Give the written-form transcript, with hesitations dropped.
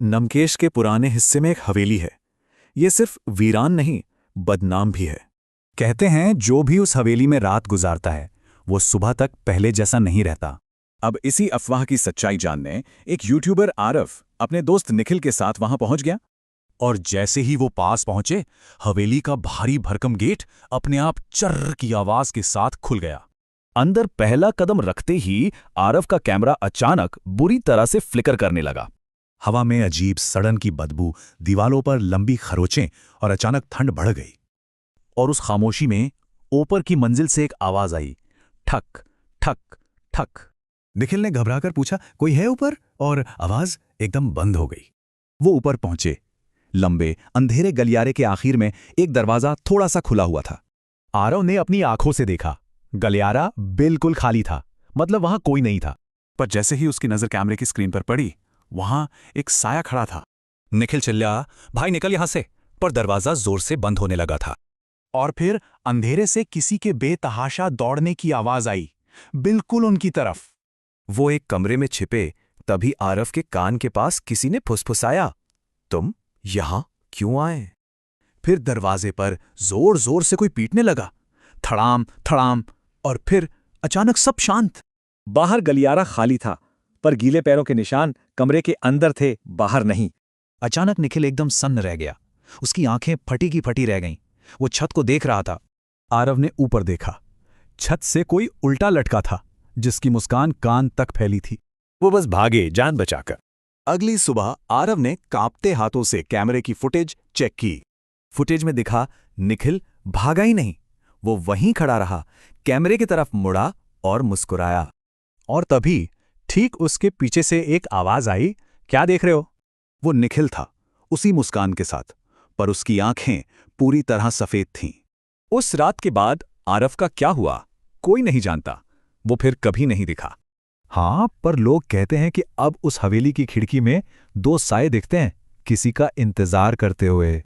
नमकेश के पुराने हिस्से में एक हवेली है। ये सिर्फ वीरान नहीं, बदनाम भी है। कहते हैं जो भी उस हवेली में रात गुजारता है वो सुबह तक पहले जैसा नहीं रहता। अब इसी अफवाह की सच्चाई जानने एक यूट्यूबर आरफ अपने दोस्त निखिल के साथ वहां पहुंच गया। और जैसे ही वो पास पहुंचे, हवेली का भारी भरकम गेट अपने आप चर्र की आवाज के साथ खुल गया। अंदर पहला कदम रखते ही आरफ का कैमरा अचानक बुरी तरह से फ्लिकर करने लगा। हवा में अजीब सड़न की बदबू, दीवालों पर लंबी खरोंचें और अचानक ठंड बढ़ गई। और उस खामोशी में ऊपर की मंजिल से एक आवाज आई, ठक ठक ठक। निखिल ने घबराकर पूछा, कोई है ऊपर? और आवाज एकदम बंद हो गई। वो ऊपर पहुंचे। लंबे अंधेरे गलियारे के आखिर में एक दरवाजा थोड़ा सा खुला हुआ था। आरव ने अपनी आंखों से देखा, गलियारा बिल्कुल खाली था, मतलब वहां कोई नहीं था। पर जैसे ही उसकी नजर कैमरे की स्क्रीन पर पड़ी, वहां एक साया खड़ा था। निखिल चिल्लाया, भाई निकल यहां से। पर दरवाजा जोर से बंद होने लगा था। और फिर अंधेरे से किसी के बेतहाशा दौड़ने की आवाज आई, बिल्कुल उनकी तरफ। वो एक कमरे में छिपे तभी आरफ के कान के पास किसी ने फुसफुसाया, तुम यहां क्यों आए? फिर दरवाजे पर जोर जोर से कोई पीटने लगा, थड़ाम थड़ाम। और फिर अचानक सब शांत। बाहर गलियारा खाली था, पर गीले पैरों के निशान कमरे के अंदर थे, बाहर नहीं। अचानक निखिल एकदम सन्न रह गया। उसकी आंखें फटी की फटी रह गईं। वो छत को देख रहा था। आरव ने ऊपर देखा। छत से कोई उल्टा लटका था, जिसकी मुस्कान कान तक फैली थी। वो बस भागे जान बचाकर। अगली सुबह आरव ने कांपते हाथों से कैमरे की फुटेज चेक की। फुटेज में दिखा निखिल भागा ही नहीं, वो वहीं खड़ा रहा, कैमरे की तरफ मुड़ा और मुस्कुराया। और तभी ठीक उसके पीछे से एक आवाज आई, क्या देख रहे हो? वो निखिल था, उसी मुस्कान के साथ, पर उसकी आंखें पूरी तरह सफेद थीं। उस रात के बाद आरव का क्या हुआ कोई नहीं जानता। वो फिर कभी नहीं दिखा। हाँ, पर लोग कहते हैं कि अब उस हवेली की खिड़की में दो साए दिखते हैं, किसी का इंतजार करते हुए।